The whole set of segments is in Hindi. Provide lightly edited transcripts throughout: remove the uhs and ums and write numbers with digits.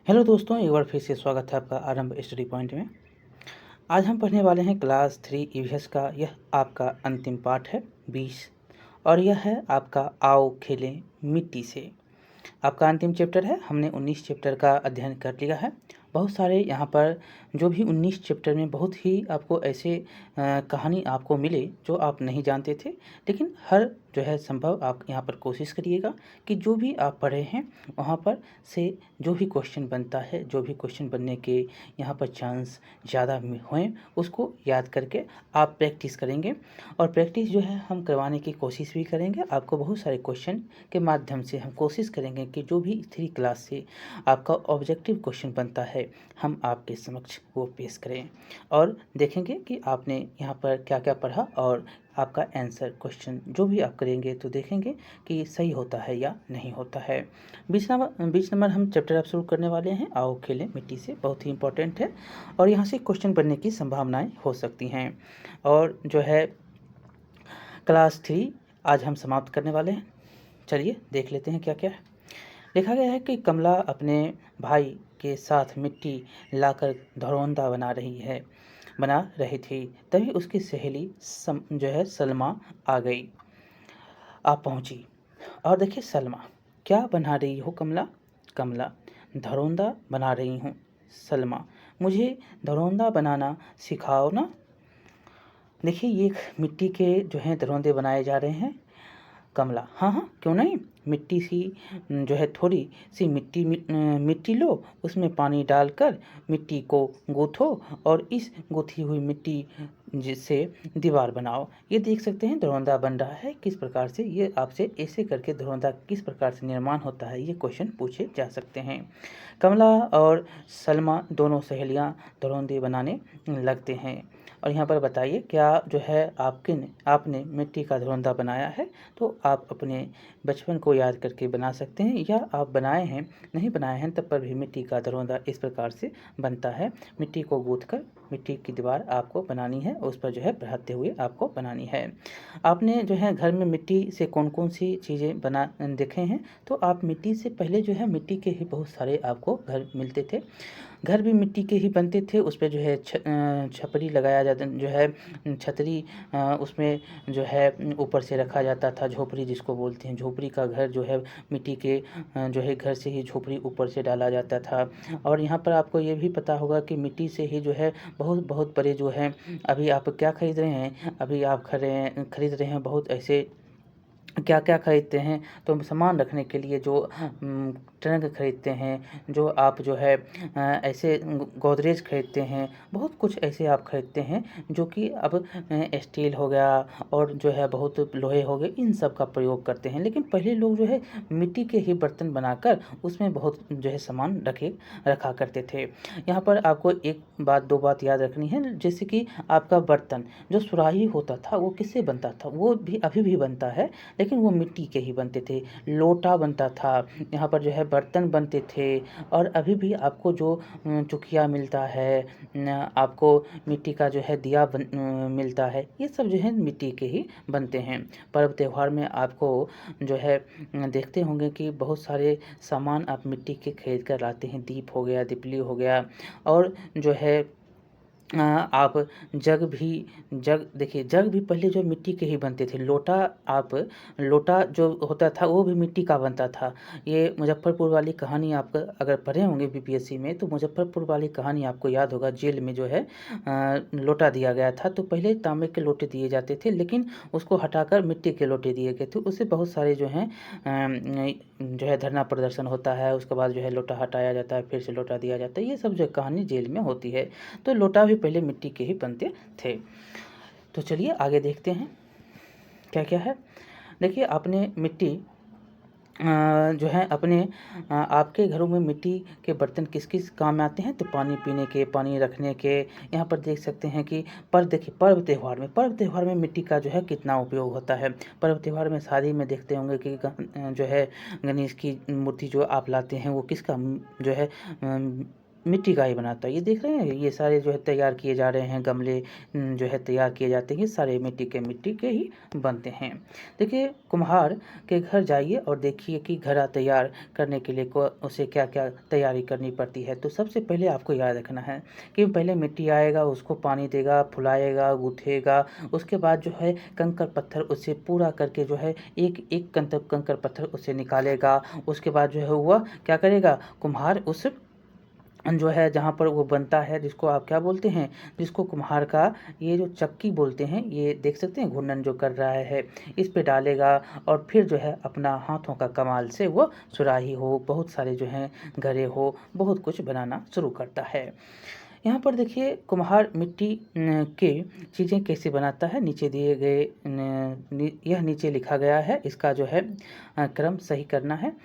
हेलो दोस्तों, एक बार फिर से स्वागत है आपका आरंभ स्टडी पॉइंट में। आज हम पढ़ने वाले हैं क्लास 3 ईवीएस का। यह आपका अंतिम पाठ है 20 और यह है आपका आओ खेलें मिट्टी से। आपका अंतिम चैप्टर है। हमने 19 चैप्टर का अध्ययन कर लिया है। बहुत सारे यहाँ पर जो भी 19 चैप्टर में बहुत ही आपको ऐसे कहानी आपको मिले जो आप नहीं जानते थे, लेकिन हर जो है संभव आप यहाँ पर कोशिश करिएगा कि जो भी आप पढ़े हैं वहाँ पर से जो भी क्वेश्चन बनता है, जो भी क्वेश्चन बनने के यहाँ पर चांस ज़्यादा हों, उसको याद करके आप प्रैक्टिस करेंगे। और प्रैक्टिस जो है हम करवाने की कोशिश भी करेंगे। आपको बहुत सारे क्वेश्चन के माध्यम से हम कोशिश करेंगे कि जो भी 3 क्लास से आपका ऑब्जेक्टिव क्वेश्चन बनता है हम आपके समक्ष वो पेश करें और देखेंगे कि आपने यहाँ पर क्या क्या पढ़ा और आपका आंसर क्वेश्चन जो भी आप करेंगे तो देखेंगे कि सही होता है या नहीं होता है। 20 नंबर हम चैप्टर अब शुरू करने वाले हैं, आओ खेलें मिट्टी से। बहुत ही इंपॉर्टेंट है और यहाँ से क्वेश्चन बनने की संभावनाएं हो सकती हैं। और जो है क्लास 3 आज हम समाप्त करने वाले हैं। चलिए देख लेते हैं क्या क्या है। देखा गया है कि कमला अपने भाई के साथ मिट्टी लाकर धरौंदा बना रही थी। तभी उसकी सहेली जो है सलमा आ पहुंची। और देखिए सलमा, क्या बना रही हो कमला? कमला, धरौंदा बना रही हूँ। सलमा, मुझे धरौंदा बनाना सिखाओ ना। देखिए ये मिट्टी के जो हैं धरौंदे बनाए जा रहे हैं। कमला, हाँ हाँ क्यों नहीं। मिट्टी सी जो है थोड़ी सी मिट्टी लो, उसमें पानी डालकर मिट्टी को गूथो और इस गूथी हुई मिट्टी जिससे दीवार बनाओ। ये देख सकते हैं धरौंदा बन रहा है किस प्रकार से। ये आपसे ऐसे करके धरौंदा किस प्रकार से निर्माण होता है ये क्वेश्चन पूछे जा सकते हैं। कमला और सलमा दोनों सहेलियां धरौंदे बनाने लगते हैं। और यहाँ पर बताइए क्या जो है आपने मिट्टी का धरौंदा बनाया है? तो आप अपने बचपन को याद करके बना सकते हैं, या आप बनाए हैं, नहीं बनाए हैं तब पर भी मिट्टी का धरौंदा इस प्रकार से बनता है। मिट्टी को गूंथकर मिट्टी की दीवार आपको बनानी है, उस पर जो है बढ़ाते हुए आपको बनानी है। आपने जो है घर में मिट्टी से कौन कौन सी चीज़ें बना देखे हैं? तो आप मिट्टी से पहले जो है मिट्टी के ही बहुत सारे आपको घर मिलते थे। घर भी मिट्टी के ही बनते थे। उस पे जो है छपरी लगाया जाता, जो है छतरी उसमें जो है ऊपर से रखा जाता था। झोपड़ी जिसको बोलते हैं, झोपड़ी का घर जो है मिट्टी के जो है घर से ही झोपड़ी ऊपर से डाला जाता था। और यहाँ पर आपको ये भी पता होगा कि मिट्टी से ही जो है बहुत बहुत बड़े जो हैं, अभी आप क्या खरीद रहे हैं? अभी आप खरीद रहे हैं बहुत ऐसे क्या क्या खरीदते हैं? तो सामान रखने के लिए जो ट्रंक खरीदते हैं, जो आप जो है ऐसे गोदरेज खरीदते हैं, बहुत कुछ ऐसे आप खरीदते हैं जो कि अब स्टील हो गया और जो है बहुत लोहे हो गए, इन सब का प्रयोग करते हैं। लेकिन पहले लोग जो है मिट्टी के ही बर्तन बनाकर उसमें बहुत जो है सामान रखा करते थे। यहाँ पर आपको एक बात दो बात याद रखनी है, जैसे कि आपका बर्तन जो सुराही होता था वो किससे बनता था? वो भी अभी भी बनता है, लेकिन वो मिट्टी के ही बनते थे। लोटा बनता था, यहाँ पर जो है बर्तन बनते थे। और अभी भी आपको जो चुकिया मिलता है, आपको मिट्टी का जो है दिया मिलता है, ये सब जो है मिट्टी के ही बनते हैं। पर्व त्यौहार में आपको जो है देखते होंगे कि बहुत सारे सामान आप मिट्टी के खरीद कर लाते हैं। दीप हो गया, दिपली हो गया, और जो है आप जग देखिए, जग भी पहले जो मिट्टी के ही बनते थे। लोटा जो होता था वो भी मिट्टी का बनता था। ये मुजफ्फरपुर वाली कहानी आप अगर पढ़े होंगे बीपीएससी में, तो मुजफ्फरपुर वाली कहानी आपको याद होगा। जेल में जो है लोटा दिया गया था, तो पहले तांबे के लोटे दिए जाते थे, लेकिन उसको हटाकर मिट्टी के लोटे दिए गए थे। उससे बहुत सारे जो हैं जो है धरना प्रदर्शन होता है, उसके बाद जो है लोटा हटाया जाता है, फिर से लोटा दिया जाता है। ये सब जो कहानी जेल में होती है। तो लोटा भी पहले मिट्टी के ही बनते थे। तो चलिए आगे देखते हैं क्या क्या है। देखिए आपने मिट्टी जो है आपके घरों में मिट्टी के बर्तन किस किस काम आते हैं? तो पानी पीने के, पानी रखने के। यहाँ पर देख सकते हैं कि देखिए पर्व त्यौहार में मिट्टी का जो है कितना उपयोग होता है। पर्व त्यौहार में शादी में देखते होंगे कि जो है गणेश की मूर्ति जो आप लाते हैं वो किसका जो है मिट्टी का ही बनाता है। ये देख रहे हैं, ये सारे जो है तैयार किए जा रहे हैं गमले, जो है तैयार किए जाते हैं, ये सारे मिट्टी के ही बनते हैं। देखिए, कुम्हार के घर जाइए और देखिए कि घड़ा तैयार करने के लिए को उसे क्या क्या तैयारी करनी पड़ती है। तो सबसे पहले आपको याद रखना है कि पहले मिट्टी आएगा, उसको पानी देगा, फुलाएगा, गूँथेगा, उसके बाद जो है कंकड़ पत्थर उससे पूरा करके जो है एक एक कंकड़ पत्थर उससे निकालेगा। उसके बाद जो है वह क्या करेगा, कुम्हार उस जो है जहाँ पर वो बनता है, जिसको आप क्या बोलते हैं, जिसको कुम्हार का ये जो चक्की बोलते हैं, ये देख सकते हैं घूर्णन जो कर रहा है, इस पे डालेगा और फिर जो है अपना हाथों का कमाल से वो सुराही हो, बहुत सारे जो हैं घड़े हो, बहुत कुछ बनाना शुरू करता है। यहाँ पर देखिए कुम्हार मिट्टी के चीज़ें कैसे बनाता है, नीचे दिए गए यह नीचे लिखा गया है, इसका जो है क्रम सही करना है,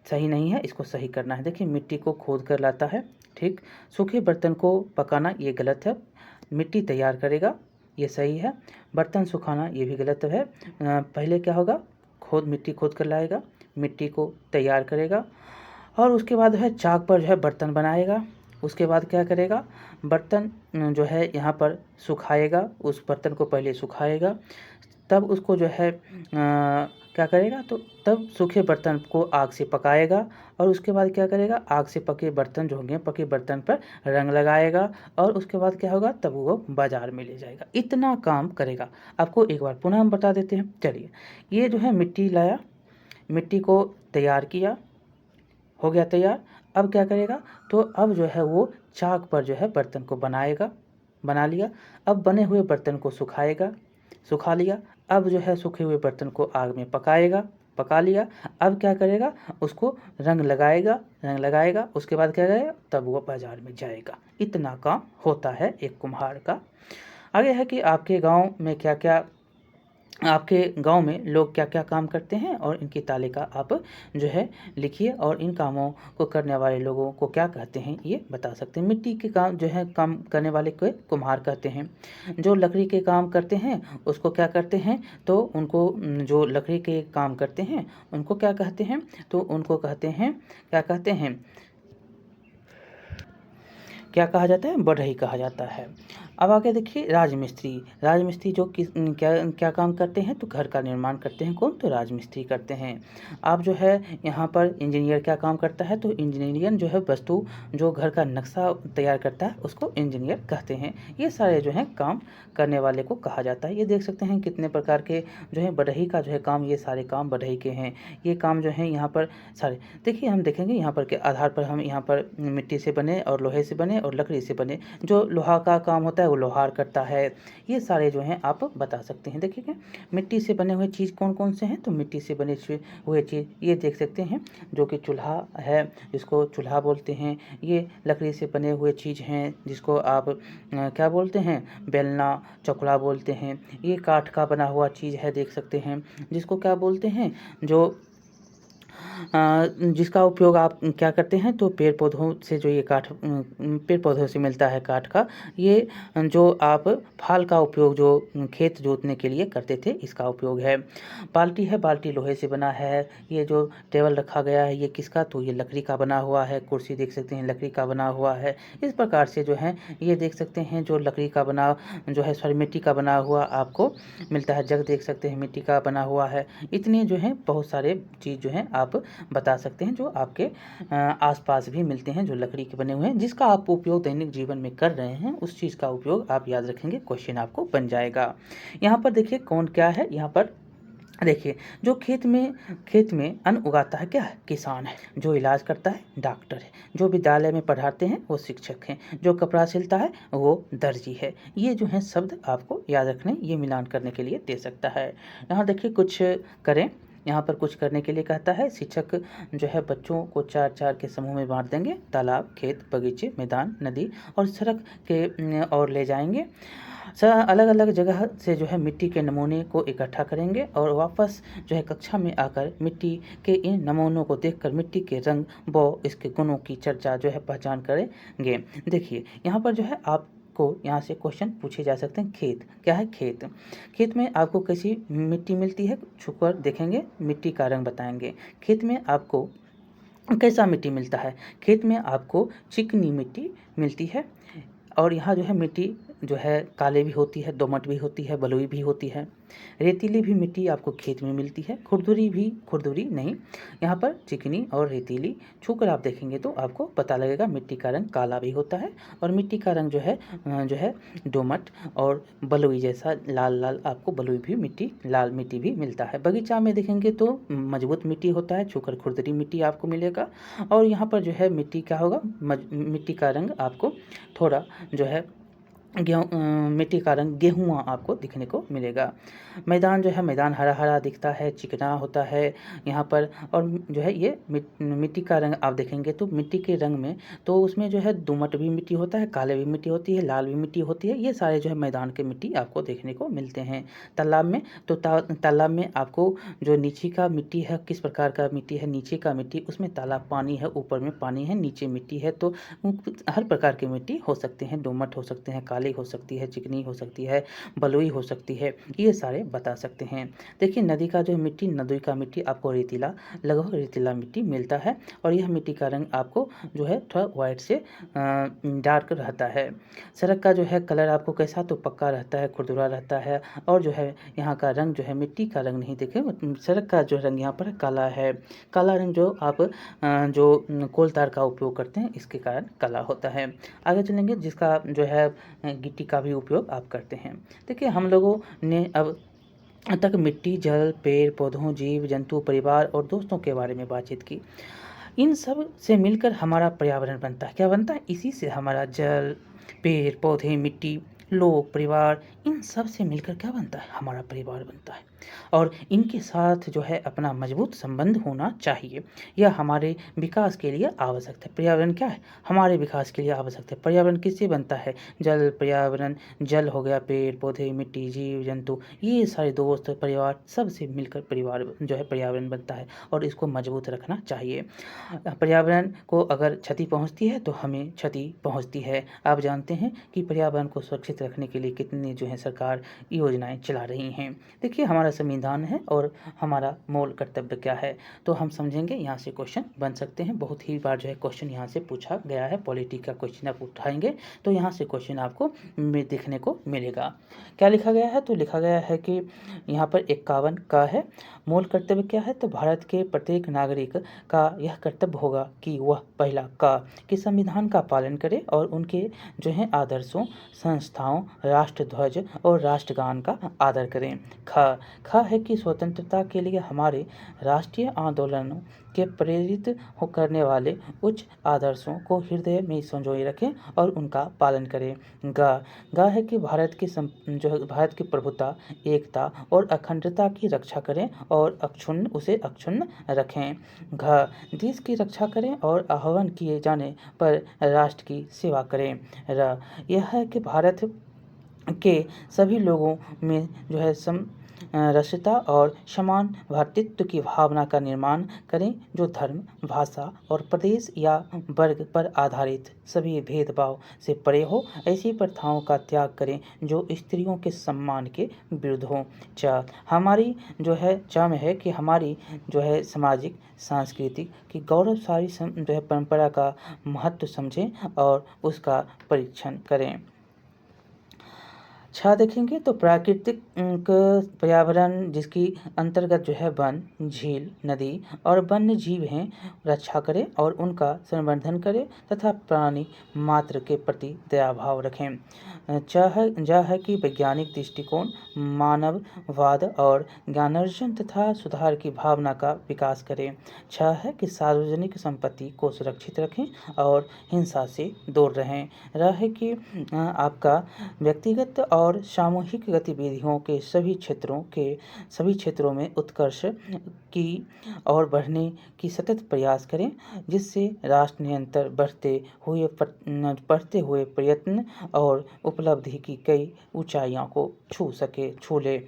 सही नहीं है, इसको सही करना है। देखिए, मिट्टी को खोद कर लाता है, ठीक। सूखे बर्तन को पकाना ये गलत है। मिट्टी तैयार करेगा, ये सही है। बर्तन सुखाना ये भी गलत है। पहले क्या होगा, मिट्टी खोद कर लाएगा, मिट्टी को तैयार करेगा और उसके बाद जो है चाक पर जो है बर्तन बनाएगा। उसके बाद क्या करेगा, बर्तन जो है यहाँ पर सुखाएगा, उस बर्तन को पहले सुखाएगा, तब उसको जो है क्या करेगा, तो तब सूखे बर्तन को आग से पकाएगा और उसके बाद क्या करेगा, आग से पके बर्तन जो होंगे, पके बर्तन पर रंग लगाएगा और उसके बाद क्या होगा, तब वो बाज़ार में ले जाएगा। इतना काम करेगा। आपको एक बार पुनः हम बता देते हैं। चलिए, ये जो है मिट्टी लाया, मिट्टी को तैयार किया, हो गया तैयार। अब क्या करेगा, तो अब जो है वो चाक पर जो है बर्तन को बनाएगा, बना लिया। अब बने हुए बर्तन को सुखाएगा, सुखा लिया। अब जो है सूखे हुए बर्तन को आग में पकाएगा, पका लिया। अब क्या करेगा, उसको रंग लगाएगा, रंग लगाएगा, उसके बाद क्या करेगा, तब वो बाज़ार में जाएगा। इतना काम होता है एक कुम्हार का। आगे है कि आपके गांव में लोग क्या क्या काम करते हैं और इनकी तालिका आप जो है लिखिए और इन कामों को करने वाले लोगों को क्या कहते हैं ये बता सकते हैं। मिट्टी के काम जो है काम करने वाले को कुम्हार कहते हैं। जो लकड़ी के काम करते हैं उसको क्या करते हैं, तो उनको जो लकड़ी के काम करते हैं उनको क्या कहते हैं, तो उनको कहते हैं, क्या कहते हैं, क्या कहा जाता है, बढ़ई कहा जाता है। अब आगे देखिए राजमिस्त्री। राजमिस्त्री जो क्या क्या काम करते हैं, तो घर का निर्माण करते हैं। कौन, तो राजमिस्त्री करते हैं। आप जो है यहाँ पर इंजीनियर क्या काम करता है, तो इंजीनियर जो है वस्तु जो घर का नक्शा तैयार करता है उसको इंजीनियर कहते हैं। ये सारे जो है काम करने वाले को कहा जाता है। ये देख सकते हैं कितने प्रकार के जो है बढ़ई का जो है काम, ये सारे काम बढ़ई के हैं। ये काम जो है यहाँ पर सारे देखिए, हम देखेंगे यहाँ पर के आधार पर, हम यहाँ पर मिट्टी से बने और लोहे से बने और लकड़ी से बने, जो लोहा का काम होता है वो लोहार करता है। ये सारे जो हैं आप बता सकते हैं। देखिए, मिट्टी से बने हुए चीज़ कौन कौन से हैं, तो मिट्टी से बने हुए चीज़ ये देख सकते हैं, जो कि चूल्हा है, जिसको चूल्हा बोलते हैं। ये लकड़ी से बने हुए चीज़ हैं, जिसको आप क्या बोलते हैं, बेलना, चकला बोलते हैं। ये काठ का बना हुआ चीज़ है, देख सकते हैं, जिसको क्या बोलते हैं, जो जिसका उपयोग आप क्या करते हैं, तो पेड़ पौधों से जो ये काठ पेड़ पौधों से मिलता है काठ का, ये जो आप फाल का उपयोग जो खेत जोतने के लिए करते थे, इसका उपयोग है। बाल्टी है, बाल्टी लोहे से बना है। ये जो टेबल रखा गया है ये किसका, तो ये लकड़ी का बना हुआ है। कुर्सी देख सकते हैं लकड़ी का बना हुआ है। इस प्रकार से जो है ये देख सकते हैं जो लकड़ी का बना जो है, सॉरी मिट्टी का बना हुआ आपको मिलता है। जग देख सकते हैं मिट्टी का बना हुआ है। इतने जो है बहुत सारे चीज़ जो है आप बता सकते हैं, जो आपके आसपास भी मिलते हैं, जो लकड़ी के बने हुए हैं, जिसका आप उपयोग दैनिक जीवन में कर रहे हैं, उस चीज़ का उपयोग आप याद रखेंगे, क्वेश्चन आपको बन जाएगा। यहाँ पर देखिए कौन क्या है, यहाँ पर देखिए, जो खेत में अन्न उगाता है क्या है, किसान है। जो इलाज करता है डॉक्टर है। जो विद्यालय में पढ़ाते हैं वो शिक्षक हैं। जो कपड़ा सिलता है वो दर्जी है। ये जो है शब्द आपको याद रखने, ये मिलान करने के लिए दे सकता है। यहाँ देखिए कुछ करें, यहाँ पर कुछ करने के लिए कहता है। शिक्षक जो है बच्चों को 4-4 के समूह में बांट देंगे। तालाब, खेत, बगीचे, मैदान, नदी और सड़क के और ले जाएंगे। अलग अलग जगह से जो है मिट्टी के नमूने को इकट्ठा करेंगे और वापस जो है कक्षा में आकर मिट्टी के इन नमूनों को देखकर मिट्टी के रंग व इसके गुणों की चर्चा जो है पहचान करेंगे। देखिए, यहाँ पर जो है आपको यहाँ से क्वेश्चन पूछे जा सकते हैं। खेत क्या है, खेत, खेत में आपको कैसी मिट्टी मिलती है, छुकर देखेंगे, मिट्टी का रंग बताएंगे। खेत में आपको कैसा मिट्टी मिलता है? खेत में आपको चिकनी मिट्टी मिलती है और यहाँ जो है मिट्टी जो है काले भी होती है, दोमट भी होती है, बलुई भी होती है। रेतीली भी मिट्टी आपको खेत में मिलती है, खुरदुरी नहीं, यहाँ पर चिकनी और रेतीली छूकर आप देखेंगे तो आपको पता लगेगा मिट्टी का रंग काला भी होता है और मिट्टी का रंग जो है दोमट और बलुई जैसा लाल आपको बलुई भी मिट्टी, लाल मिट्टी भी मिलता है। बगीचा में देखेंगे तो मजबूत मिट्टी होता है, छूकर खुरदरी मिट्टी आपको मिलेगा और यहाँ पर जो है मिट्टी क्या होगा, मिट्टी का रंग आपको थोड़ा जो है मिट्टी का रंग गेहुआ आपको दिखने को मिलेगा। मैदान जो है मैदान हरा दिखता है, चिकना होता है यहाँ पर और जो है ये मिट्टी का रंग आप देखेंगे तो मिट्टी के रंग में तो उसमें जो है दोमट भी मिट्टी होता है, काले भी मिट्टी होती है, लाल भी मिट्टी होती है। ये सारे जो है मैदान के मिट्टी आपको देखने को मिलते हैं। तालाब में तो तालाब में आपको जो नीचे का मिट्टी है, किस प्रकार का मिट्टी है, नीचे का मिट्टी, उसमें तालाब पानी है, ऊपर में पानी है, नीचे मिट्टी है, तो हर प्रकार की मिट्टी हो सकते हैं, दोमट हो सकते हैं, काली हो सकती है, चिकनी हो सकती है, बलुई हो सकती है, ये सारे बता सकते हैं। देखिए नदी का जो मिट्टी, नदी का मिट्टी आपको रेतीला, लगभग रेतीला मिट्टी मिलता है और यह मिट्टी का रंग आपको जो है थोड़ा वाइट से डार्क रहता है। सड़क का जो है कलर आपको कैसा, तो पक्का रहता है, खुरदुरा रहता है और जो है यहाँ का रंग जो है मिट्टी का रंग नहीं, देखे सड़क का जो रंग यहाँ पर काला है। काला रंग जो आप जो कोल तार का उपयोग करते हैं इसके कारण काला होता है। आगे चलेंगे जिसका जो है गिट्टी का भी उपयोग आप करते हैं। देखिए हम लोगों ने अब तक मिट्टी, जल, पेड़ पौधों, जीव जंतु, परिवार और दोस्तों के बारे में बातचीत की। इन सब से मिलकर हमारा पर्यावरण बनता है। क्या बनता है? इसी से हमारा जल, पेड़ पौधे, मिट्टी, लोग, परिवार, इन सब से मिलकर क्या बनता है? हमारा परिवार बनता है और इनके साथ जो है अपना मजबूत संबंध होना चाहिए। यह हमारे विकास के लिए आवश्यक है। पर्यावरण क्या है? हमारे विकास के लिए आवश्यक है। पर्यावरण किससे बनता है? जल, पर्यावरण, जल हो गया, पेड़ पौधे, मिट्टी, जीव जंतु, ये सारे दोस्त, परिवार, सब से मिलकर परिवार जो है पर्यावरण बनता है और इसको मजबूत रखना चाहिए। पर्यावरण को अगर क्षति पहुंचती है तो हमें क्षति पहुंचती है। आप जानते हैं कि पर्यावरण को सुरक्षित रखने के लिए कितनी जो है सरकार योजनाएं चला रही हैं। देखिए हमारा संविधान है और हमारा मूल कर्तव्य क्या है, तो हम समझेंगे। यहाँ से क्वेश्चन बन सकते हैं, बहुत ही बार जो है क्वेश्चन यहाँ से पूछा गया है। पॉलिटी का क्वेश्चन आप उठाएंगे तो यहाँ से क्वेश्चन आपको देखने को मिलेगा। क्या लिखा गया है? तो लिखा गया है कि यहाँ पर 51 का है। मूल कर्तव्य क्या है? तो भारत के प्रत्येक नागरिक का यह कर्तव्य होगा कि वह पहला का कि संविधान का पालन करे और उनके जो है आदर्शों, संस्थाओं, राष्ट्रध्वज और राष्ट्रगान का आदर करें। ख है कि स्वतंत्रता के लिए हमारे राष्ट्रीय आंदोलनों के प्रेरित हो करने वाले उच्च आदर्शों को हृदय में संजोए रखें और उनका पालन करें। ग है कि जो है भारत की प्रभुता, एकता और अखंडता की रक्षा करें और उसे अक्षुण्ण रखें। घ देश की रक्षा करें और आह्वान किए जाने पर राष्ट्र की सेवा करें। यह है कि भारत के सभी लोगों में जो है रसता और समान भ्रातृत्व की भावना का निर्माण करें, जो धर्म, भाषा और प्रदेश या वर्ग पर आधारित सभी भेदभाव से परे हो। ऐसी प्रथाओं का त्याग करें जो स्त्रियों के सम्मान के विरुद्ध हो। हमारी जो है में है कि हमारी जो है सामाजिक, सांस्कृतिक की गौरवशाली जो है परंपरा का महत्व समझें और उसका परीक्षण करें। देखेंगे तो प्राकृतिक पर्यावरण जिसकी अंतर्गत जो है वन, झील, नदी और वन्य जीव हैं, रक्षा करें और उनका संवर्धन करें तथा प्राणी मात्र के प्रति दया भाव रखें। है कि वैज्ञानिक दृष्टिकोण, मानववाद और ज्ञानार्जन तथा सुधार की भावना का विकास करें। है कि सार्वजनिक संपत्ति को सुरक्षित रखें और हिंसा से दूर रहें। है कि आपका व्यक्तिगत और सामूहिक गतिविधियों के सभी क्षेत्रों में उत्कर्ष की और बढ़ने की सतत प्रयास करें, जिससे राष्ट्र निरंतर बढ़ते हुए प्रयत्न और उपलब्धि की कई ऊंचाइयों को छू ले।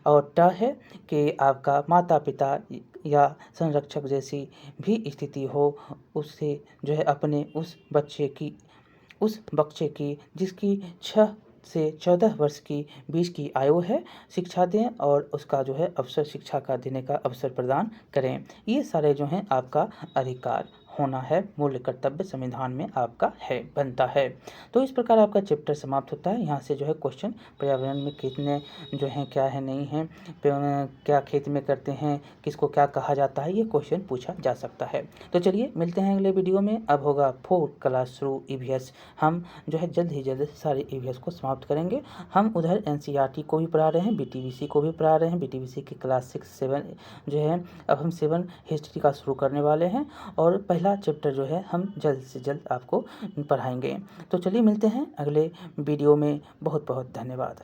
और है कि आपका माता पिता या संरक्षक जैसी भी स्थिति हो, उससे जो है अपने उस बच्चे की जिसकी 6 से 14 वर्ष की बीच की आयु है, शिक्षा दें और उसका जो है शिक्षा का देने का अवसर प्रदान करें। ये सारे जो हैं आपका अधिकार होना है, मूल्य कर्तव्य संविधान में आपका है, बनता है। तो इस प्रकार आपका चैप्टर समाप्त होता है। यहाँ से जो है क्वेश्चन पर्यावरण में कितने जो हैं क्या है नहीं है, क्या खेत में करते हैं, किसको क्या कहा जाता है, ये क्वेश्चन पूछा जा सकता है। तो चलिए मिलते हैं अगले वीडियो में। अब होगा 4 क्लास थ्रू ईवीएस। हम जो है जल्द ही जल्द सारे ईवीएस को समाप्त करेंगे। हम उधर एनसीईआरटी को भी पढ़ा रहे हैं, बीटीबीसी को भी पढ़ा रहे हैं। बीटीबीसी की क्लास 6, 7 जो है, अब हम 7 हिस्ट्री का शुरू करने वाले हैं और पहला चैप्टर जो है हम जल्द से जल्द आपको पढ़ाएंगे। तो चलिए मिलते हैं अगले वीडियो में। बहुत बहुत धन्यवाद।